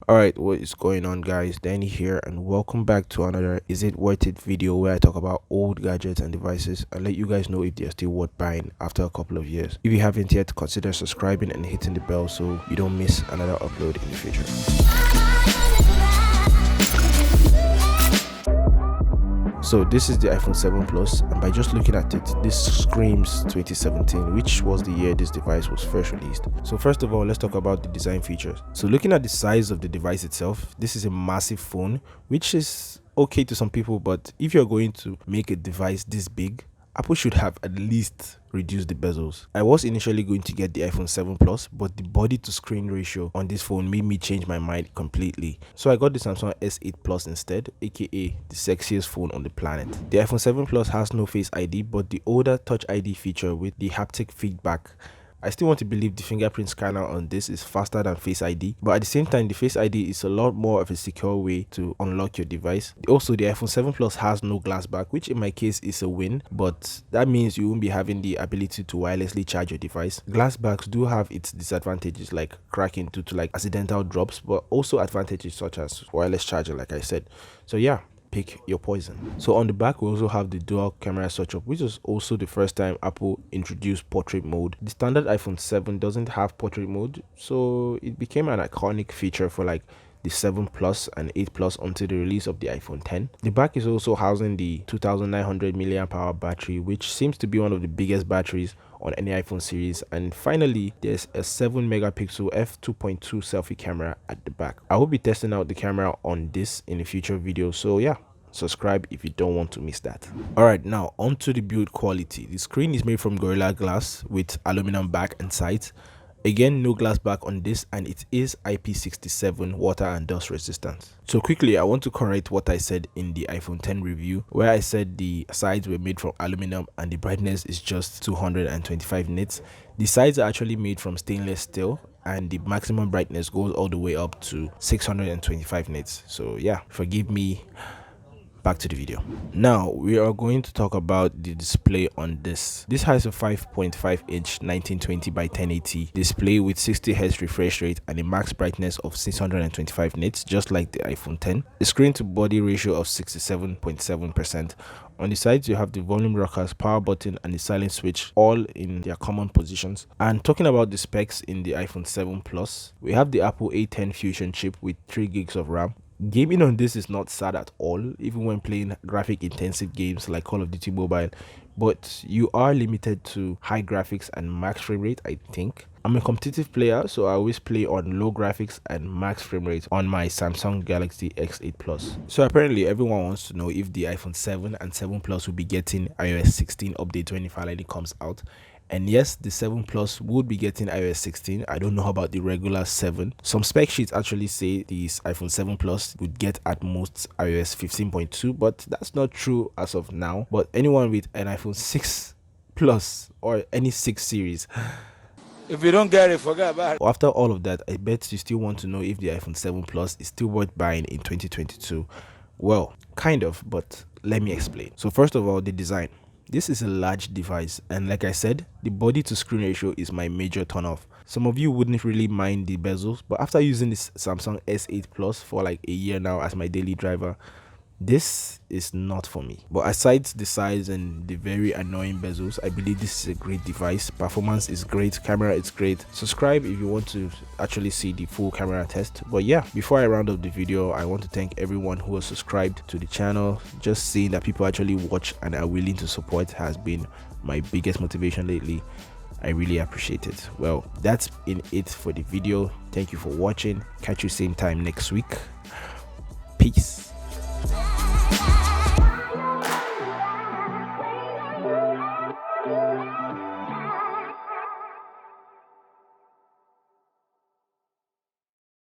Alright, what is going on, guys? Danny here, and welcome back to another Is It Worth It video where I talk about old gadgets and devices and let you guys know if they're still worth buying after a couple of years. If you haven't yet, consider subscribing and hitting the bell so you don't miss another upload in the future. So this is the iPhone 7 Plus, and by just looking at it, this screams 2017, which was the year this device was first released. So first of all, let's talk about the design features. So looking at the size of the device itself, this is a massive phone, which is okay to some people, but if you're going to make a device this big, Apple should have at least reduced the bezels. I was initially going to get the iPhone 7 Plus, but the body to screen ratio on this phone made me change my mind completely. So I got the Samsung S8 Plus instead, aka the sexiest phone on the planet. The iPhone 7 Plus has no Face ID, but the older Touch ID feature with the haptic feedback. I still want to believe the fingerprint scanner on this is faster than Face ID, but at the same time the Face ID is a lot more of a secure way to unlock your device. Also, the iPhone 7 Plus has no glass back, which in my case is a win, but that means you won't be having the ability to wirelessly charge your device. Glass backs do have its disadvantages like cracking due to like accidental drops, but also advantages such as wireless charger like I said. So yeah, pick your poison. So on the back we also have the dual camera setup, which is also the first time Apple introduced portrait mode. The standard iPhone 7 doesn't have portrait mode, so it became an iconic feature for like the 7 Plus and 8 Plus until the release of the iPhone 10. The back is also housing the 2900 mAh battery, which seems to be one of the biggest batteries on any iPhone series. And finally, there's a 7 megapixel f2.2 selfie camera at the back. I will be testing out the camera on this in a future video, so yeah, subscribe if you don't want to miss that. Alright, now onto the build quality. The screen is made from Gorilla Glass with aluminum back and sides. Again, no glass back on this, and it is IP67 water and dust resistant. So quickly, I want to correct what I said in the iPhone 10 review, where I said the sides were made from aluminum and the brightness is just 225 nits. The sides are actually made from stainless steel, and the maximum brightness goes all the way up to 625 nits. So yeah, forgive me. Back to the video. Now we are going to talk about the display on this. This has a 5.5-inch 1920 by 1080 display with 60 Hz refresh rate and a max brightness of 625 nits, just like the iPhone 10. The screen to body ratio of 67.7%. On the sides, you have the volume rockers, power button, and the silent switch, all in their common positions. And talking about the specs in the iPhone 7 Plus, we have the Apple A10 Fusion chip with 3 gigs of RAM. Gaming on this is not sad at all, even when playing graphic intensive games like Call of Duty Mobile, but you are limited to high graphics and max frame rate. I think I'm a competitive player, so I always play on low graphics and max frame rate on my Samsung Galaxy S8 Plus. So apparently everyone wants to know if the iPhone 7 and 7 Plus will be getting iOS 16 update when it finally comes out. And yes, the 7 Plus would be getting iOS 16. I don't know about the regular 7. Some spec sheets actually say this iPhone 7 Plus would get at most iOS 15.2, but that's not true as of now. But anyone with an iPhone 6 Plus or any 6 series, if you don't get it, forget about it. After all of that, I bet you still want to know if the iPhone 7 Plus is still worth buying in 2022. Well, kind of, but let me explain. So first of all, the design. This is a large device, and like I said, the body to screen ratio is my major turn off. Some of you wouldn't really mind the bezels, but after using this Samsung S8 Plus for like a year now as my daily driver, this is not for me. But aside the size and the very annoying bezels, I believe this is a great device. Performance is great, camera is great. Subscribe if you want to actually see the full camera test. But yeah, before I round up the video, I want to thank everyone who has subscribed to the channel. Just seeing that people actually watch and are willing to support has been my biggest motivation lately. I really appreciate it. Well, that's been it for the video. Thank you for watching. Catch you same time next week. Peace.